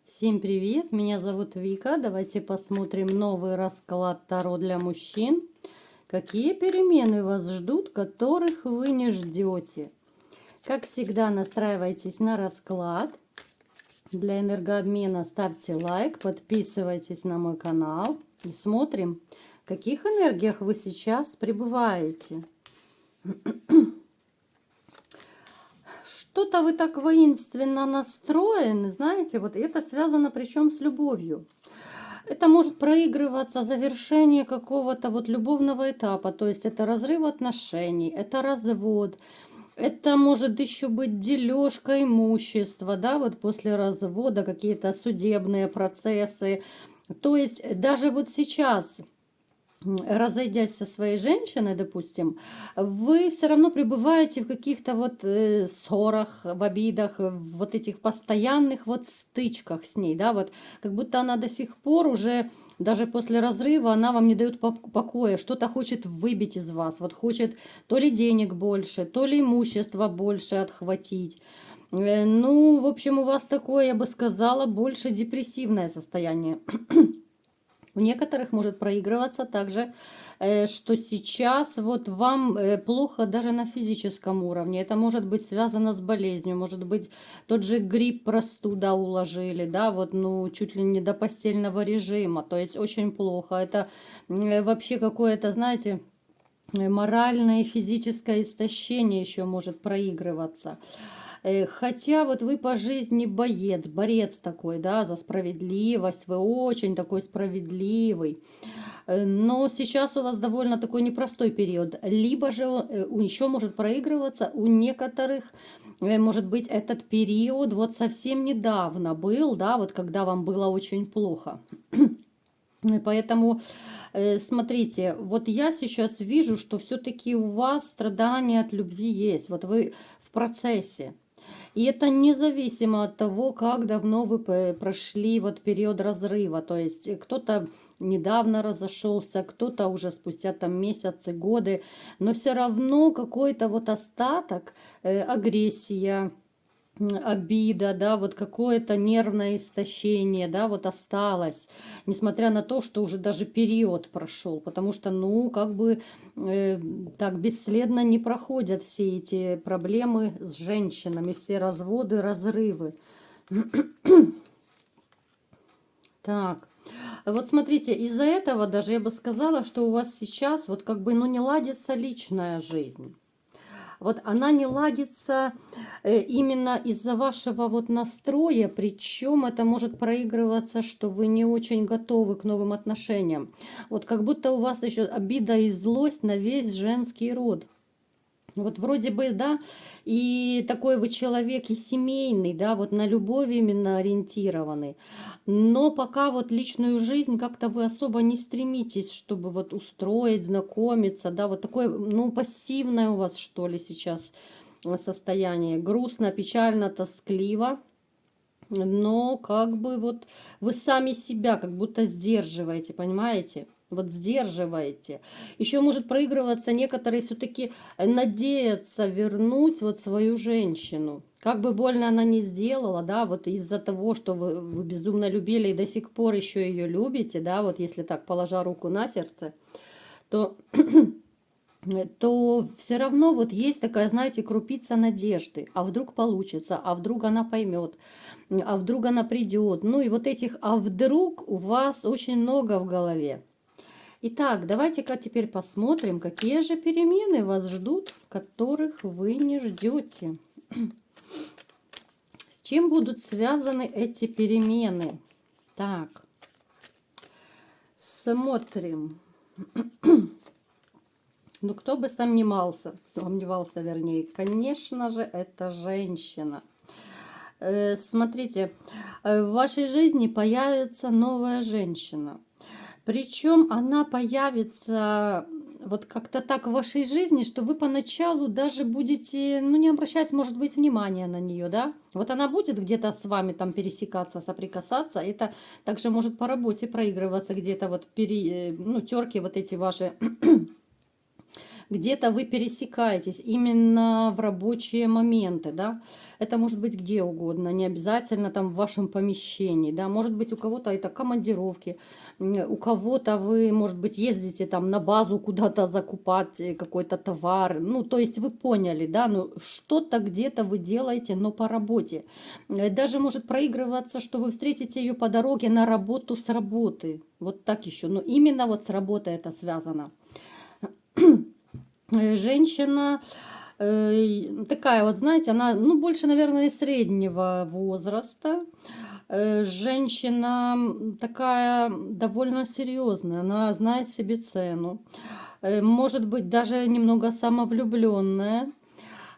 Всем привет, меня зовут Вика. Давайте посмотрим новый расклад Таро для мужчин. Какие перемены вас ждут, которых вы не ждете? Как всегда, настраивайтесь на расклад. Для энергообмена ставьте лайк, подписывайтесь на мой канал и смотрим, в каких энергиях вы сейчас пребываете. Что-то вы так воинственно настроены, знаете, вот это связано причем с любовью. Это может проигрываться завершение какого-то вот любовного этапа, то есть это разрыв отношений, это развод, это может еще быть дележка имущества, да, вот после развода какие-то судебные процессы. То есть даже вот сейчас, разойдясь со своей женщиной, допустим, вы все равно пребываете в каких-то вот ссорах, в обидах, в вот этих постоянных вот стычках с ней, да, вот как будто она до сих пор уже, даже после разрыва, она вам не дает покоя, что-то хочет выбить из вас, вот хочет то ли денег больше, то ли имущества больше отхватить. Ну, в общем, у вас такое, я бы сказала, больше депрессивное состояние. У некоторых может проигрываться также, что сейчас вот вам плохо даже на физическом уровне. Это может быть связано с болезнью, может быть тот же грипп, простуда уложили, да, вот, ну, чуть ли не до постельного режима, то есть очень плохо. Это вообще какое-то, знаете, моральное и физическое истощение еще может проигрываться. Хотя вот вы по жизни боец, борец такой, да, за справедливость, вы очень такой справедливый. Но сейчас у вас довольно такой непростой период. Либо же еще может проигрываться у некоторых, может быть, этот период вот совсем недавно был, да, вот когда вам было очень плохо. Поэтому, смотрите, вот я сейчас вижу, что все-таки у вас страдания от любви есть. Вот вы в процессе. И это независимо от того, как давно вы прошли вот период разрыва. То есть кто-то недавно разошелся, кто-то уже спустя там месяцы, годы, но все равно какой-то вот остаток, агрессия, обида, да, вот какое-то нервное истощение, да, вот осталось, несмотря на то, что уже даже период прошел, потому что, ну, как бы так бесследно не проходят все эти проблемы с женщинами, все разводы, разрывы. Так, вот смотрите, из-за этого даже я бы сказала, что у вас сейчас вот как бы, ну, не ладится личная жизнь. Вот она не ладится именно из-за вашего вот настроя, причем это может проигрываться, что вы не очень готовы к новым отношениям. Вот как будто у вас еще обида и злость на весь женский род. Вот вроде бы, да, и такой вы человек и семейный, да, вот на любовь именно ориентированный. Но пока вот личную жизнь как-то вы особо не стремитесь, чтобы вот устроить, знакомиться, да, вот такое, ну, пассивное у вас, что ли, сейчас состояние. Грустно, печально, тоскливо. Но как бы вот вы сами себя как будто сдерживаете, понимаете? Вот сдерживаете. Еще может проигрываться, некоторые все-таки надеются вернуть вот свою женщину. Как бы больно она ни сделала, да, вот из-за того, что вы безумно любили и до сих пор еще ее любите, да, вот если так, положа руку на сердце, то все равно вот есть такая, знаете, крупица надежды. А вдруг получится, а вдруг она поймет, а вдруг она придет. Ну и вот этих «а вдруг» у вас очень много в голове. Итак, давайте-ка теперь посмотрим, какие же перемены вас ждут, которых вы не ждете. С чем будут связаны эти перемены? Так, смотрим. Ну, кто бы сомневался, вернее, конечно же, это женщина. Смотрите, в вашей жизни появится новая женщина. Причем она появится вот как-то так в вашей жизни, что вы поначалу даже будете, ну, не обращать, может быть, внимания на нее, да? Вот она будет где-то с вами там пересекаться, соприкасаться. Это также может по работе проигрываться где-то вот ну, терки вот эти ваши где-то вы пересекаетесь именно в рабочие моменты, да. Это может быть где угодно, не обязательно там в вашем помещении, да. Может быть, у кого-то это командировки, у кого-то вы, может быть, ездите там на базу куда-то закупать какой-то товар. Ну, то есть вы поняли, да, ну, что-то где-то вы делаете, но по работе. Даже может проигрываться, что вы встретите ее по дороге на работу с работы. Вот так еще. Но именно вот с работой это связано. Женщина такая вот, знаете, она, ну, больше, наверное, среднего возраста. Женщина такая довольно серьезная, она знает себе цену. Может быть, даже немного самовлюбленная.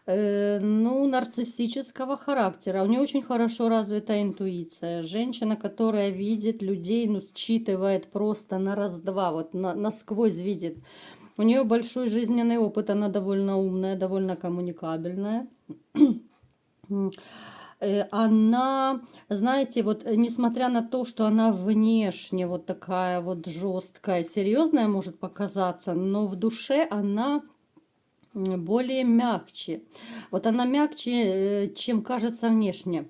Ну, нарциссического характера. У нее очень хорошо развита интуиция. Женщина, которая видит людей, ну, считывает просто на раз-два, вот насквозь видит. У нее большой жизненный опыт, она довольно умная, довольно коммуникабельная. Она, знаете, вот несмотря на то, что она внешне вот такая вот жесткая, серьезная может показаться, но в душе она более мягче. Вот она мягче, чем кажется внешне.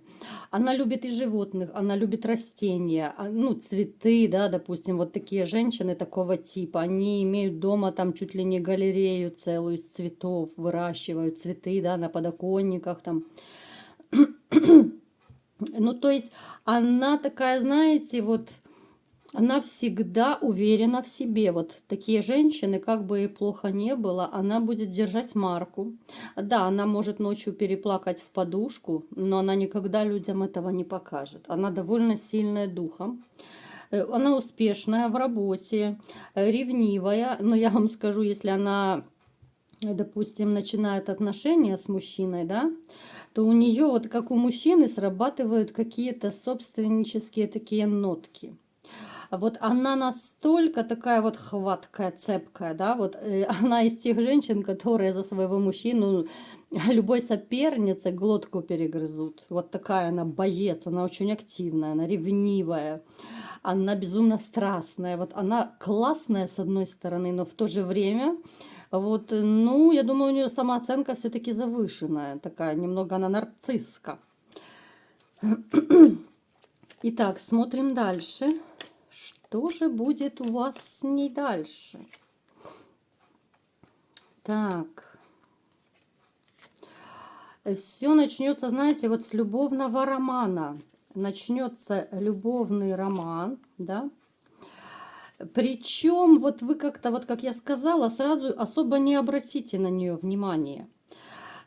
Она любит и животных, она любит растения, ну, цветы, да, допустим, вот такие женщины такого типа, они имеют дома там чуть ли не галерею целую из цветов, выращивают цветы, да, на подоконниках там. Ну, то есть она такая, знаете, вот она всегда уверена в себе. Вот такие женщины, как бы и плохо не было, она будет держать марку. Да, она может ночью переплакать в подушку, но она никогда людям этого не покажет. Она довольно сильная духом. Она успешная в работе, ревнивая. Но я вам скажу, если она, допустим, начинает отношения с мужчиной, да, то у нее, вот как у мужчины, срабатывают какие-то собственнические такие нотки. Вот она настолько такая вот хваткая, цепкая, да, вот она из тех женщин, которые за своего мужчину любой сопернице глотку перегрызут. Вот такая она боец, она очень активная, она ревнивая, она безумно страстная. Вот она классная с одной стороны, но в то же время, вот, ну, я думаю, у нее самооценка все-таки завышенная, такая немного она нарцисска. Итак, смотрим дальше. Что же будет у вас с ней дальше? Так. Все начнется, знаете, вот с любовного романа. Начнется любовный роман, да. Причем вот вы как-то, вот как я сказала, сразу особо не обратите на нее внимание.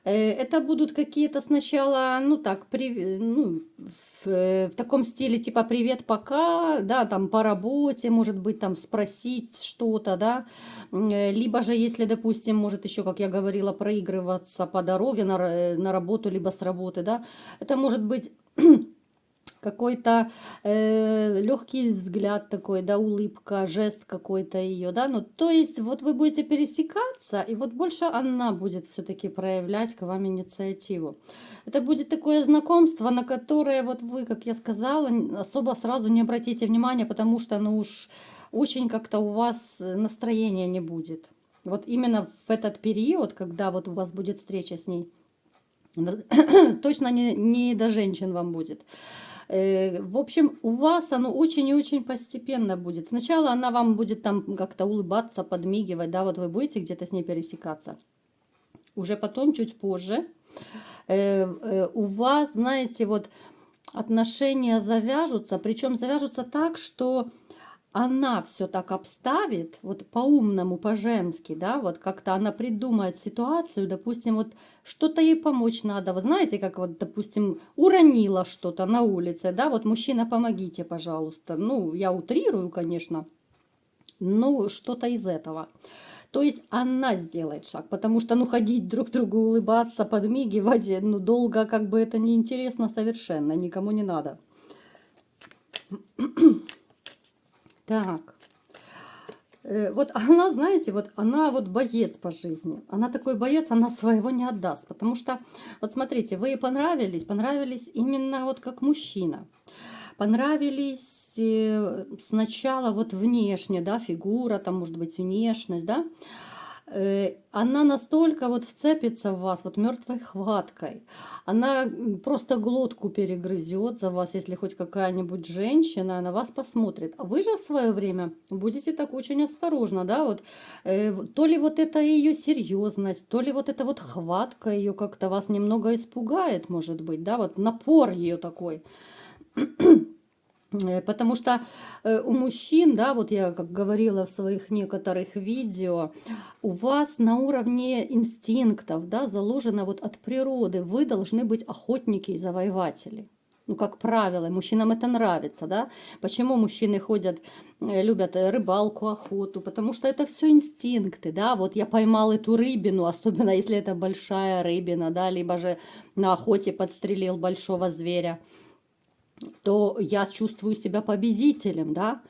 Это будут какие-то сначала, ну так, ну, в таком стиле типа «привет, пока», да, там по работе, может быть, там спросить что-то, да. Либо же, если, допустим, может еще, как я говорила, проигрываться по дороге на работу, либо с работы, да, это может быть какой-то легкий взгляд такой, да, улыбка, жест какой-то ее, да, ну, то есть вот вы будете пересекаться, и вот больше она будет все-таки проявлять к вам инициативу. Это будет такое знакомство, на которое вот вы, как я сказала, особо сразу не обратите внимания, потому что, ну уж очень как-то у вас настроения не будет. Вот именно в этот период, когда вот у вас будет встреча с ней, точно не до женщин вам будет. В общем, у вас оно очень и очень постепенно будет. Сначала она вам будет там как-то улыбаться, подмигивать, да, вот вы будете где-то с ней пересекаться. Уже потом, чуть позже, у вас, знаете, вот отношения завяжутся, причем завяжутся так, что она все так обставит, вот по-умному, по-женски, да, вот как-то она придумает ситуацию, допустим, вот что-то ей помочь надо, вот знаете, как вот, допустим, уронила что-то на улице, да, вот мужчина, помогите, пожалуйста, ну, я утрирую, конечно, ну, что-то из этого. То есть она сделает шаг, потому что, ну, ходить друг другу, улыбаться, подмигивать, ну, долго как бы это неинтересно совершенно, никому не надо. Так. Вот она, знаете, вот она вот боец по жизни. Она такой боец, она своего не отдаст. Потому что, вот смотрите, вы ей понравились именно вот как мужчина. Понравились сначала вот внешне, да, фигура, там, может быть, внешность, да. она настолько вот вцепится в вас вот мертвой хваткой, она просто глотку перегрызет за вас, если хоть какая-нибудь женщина на вас посмотрит. А вы же в свое время будете так очень осторожно, да, вот то ли вот это ее серьезность, то ли вот эта вот хватка ее как-то вас немного испугает, может быть, да, вот напор ее такой. Потому что у мужчин, да, вот я как говорила в своих некоторых видео, у вас на уровне инстинктов, да, заложено вот от природы, вы должны быть охотники и завоеватели. Ну, как правило, мужчинам это нравится, да. Почему мужчины ходят, любят рыбалку, охоту? Потому что это все инстинкты, да. Вот я поймал эту рыбину, особенно если это большая рыбина, да, либо же на охоте подстрелил большого зверя, то я чувствую себя победителем, да.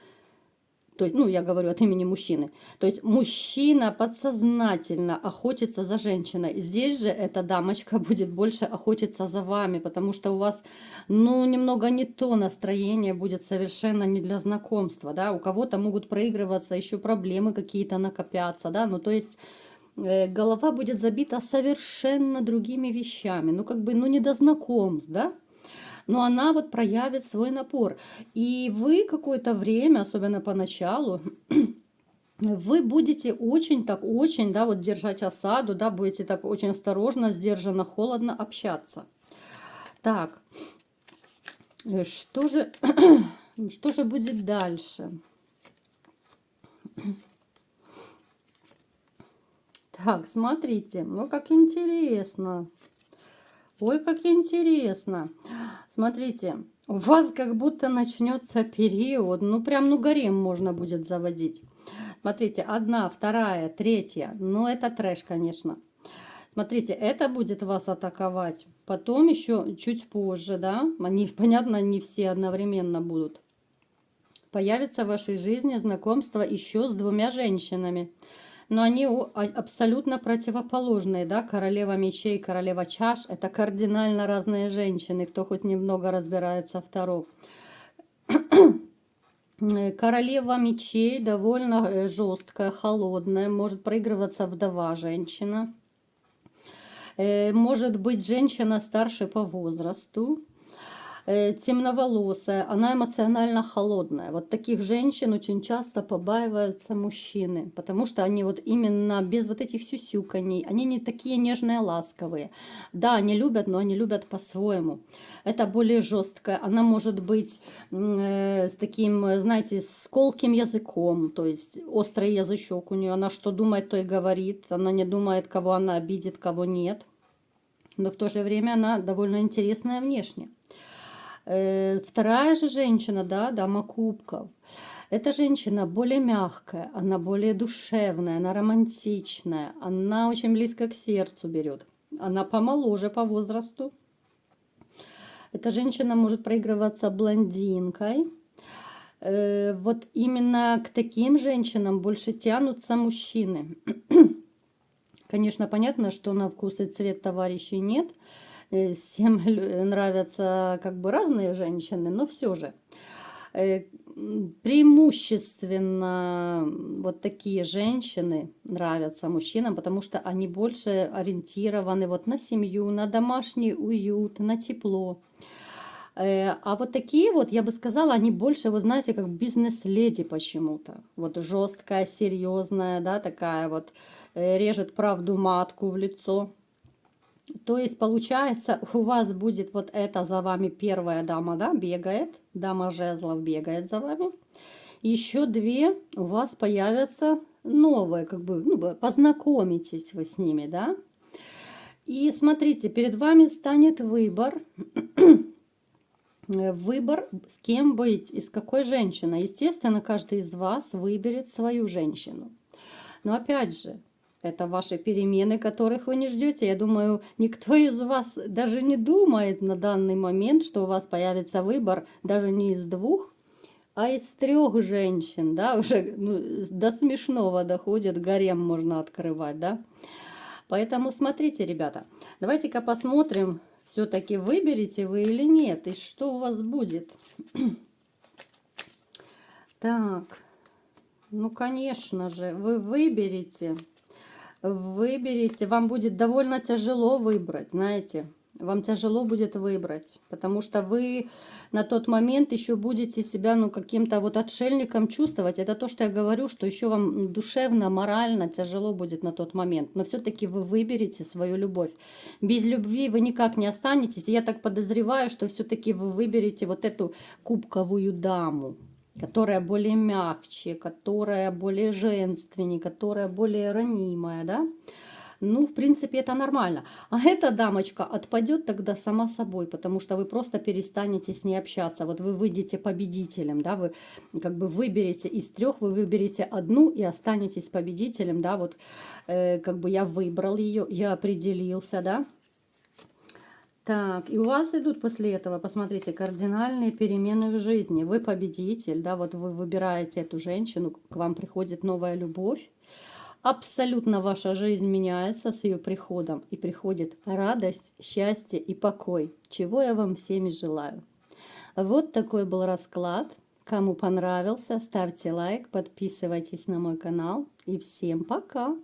То есть, ну, я говорю от имени мужчины. То есть мужчина подсознательно охотится за женщиной. Здесь же эта дамочка будет больше охотиться за вами, потому что у вас, ну, немного не то настроение будет совершенно не для знакомства, да. У кого-то могут проигрываться еще проблемы какие-то накопятся, да. Ну, то есть голова будет забита совершенно другими вещами. Ну, как бы, ну, не до знакомств, да. Но она вот проявит свой напор. И вы какое-то время, особенно поначалу, вы будете очень так, очень, да, вот держать осаду, да, будете так очень осторожно, сдержанно, холодно общаться. Так, что же, что же будет дальше? Так, смотрите, ну как интересно. Ой, как интересно. Смотрите, у вас как будто начнется период, ну прям, ну гарем можно будет заводить. Смотрите, одна, вторая, третья, ну это трэш, конечно. Смотрите, это будет вас атаковать. Потом еще чуть позже, да, они, понятно, не все одновременно будут. Появится в вашей жизни знакомство еще с двумя женщинами. Но они абсолютно противоположные, да, королева мечей, королева чаш, это кардинально разные женщины, кто хоть немного разбирается в Таро. Королева мечей довольно жесткая, холодная, может проигрываться вдова женщина, может быть женщина старше по возрасту, темноволосая, она эмоционально холодная. Вот таких женщин очень часто побаиваются мужчины, потому что они вот именно без вот этих сюсюканий, они не такие нежные, ласковые. Да, они любят, но они любят по-своему. Это более жесткая, она может быть с таким, знаете, с колким языком, то есть острый язычок у нее, она что думает, то и говорит, она не думает, кого она обидит, кого нет. Но в то же время она довольно интересная внешне. Вторая же женщина, да, дама кубков. Эта женщина более мягкая, она более душевная, она романтичная, она очень близко к сердцу берет. Она помоложе по возрасту. Эта женщина может проигрываться блондинкой. Вот именно к таким женщинам больше тянутся мужчины. Конечно, понятно, что на вкус и цвет товарищей нет. Всем нравятся как бы разные женщины, но все же. Преимущественно вот такие женщины нравятся мужчинам, потому что они больше ориентированы вот на семью, на домашний уют, на тепло. А вот такие вот, я бы сказала, они больше, вот знаете, как бизнес-леди почему-то. Вот жесткая, серьезная, да, такая вот, режет правду матку в лицо. То есть, получается, у вас будет вот эта за вами первая дама, да, бегает, дама жезлов бегает за вами. Еще две у вас появятся новые, как бы, ну, познакомитесь вы с ними, да. И смотрите, перед вами станет выбор, с кем быть и с какой женщиной. Естественно, каждый из вас выберет свою женщину. Но опять же, это ваши перемены, которых вы не ждете. Я думаю, никто из вас даже не думает на данный момент, что у вас появится выбор даже не из двух, а из трех женщин, да, уже до смешного доходит, гарем можно открывать, да. Поэтому смотрите, ребята, давайте-ка посмотрим, все-таки выберете вы или нет, и что у вас будет. Так, ну, конечно же, вы выберете. Выберите, вам будет довольно тяжело выбрать, знаете. Вам тяжело будет выбрать, потому что вы на тот момент еще будете себя, ну, каким-то вот отшельником чувствовать. Это то, что я говорю, что еще вам душевно, морально тяжело будет на тот момент. Но все-таки вы выберете свою любовь. Без любви вы никак не останетесь. Я так подозреваю, что все-таки вы выберете вот эту кубковую даму, которая более мягче, которая более женственнее, которая более ранимая, да? Ну, в принципе, это нормально. А эта дамочка отпадет тогда сама собой, потому что вы просто перестанете с ней общаться. Вот вы выйдете победителем, да, вы как бы выберете из трех, вы выберете одну и останетесь победителем, да, вот как бы я выбрал ее, я определился, да. Так, и у вас идут после этого, посмотрите, кардинальные перемены в жизни. Вы победитель, да, вот вы выбираете эту женщину, к вам приходит новая любовь. Абсолютно ваша жизнь меняется с ее приходом, и приходит радость, счастье и покой, чего я вам всеми желаю. Вот такой был расклад. Кому понравился, ставьте лайк, подписывайтесь на мой канал, и всем пока!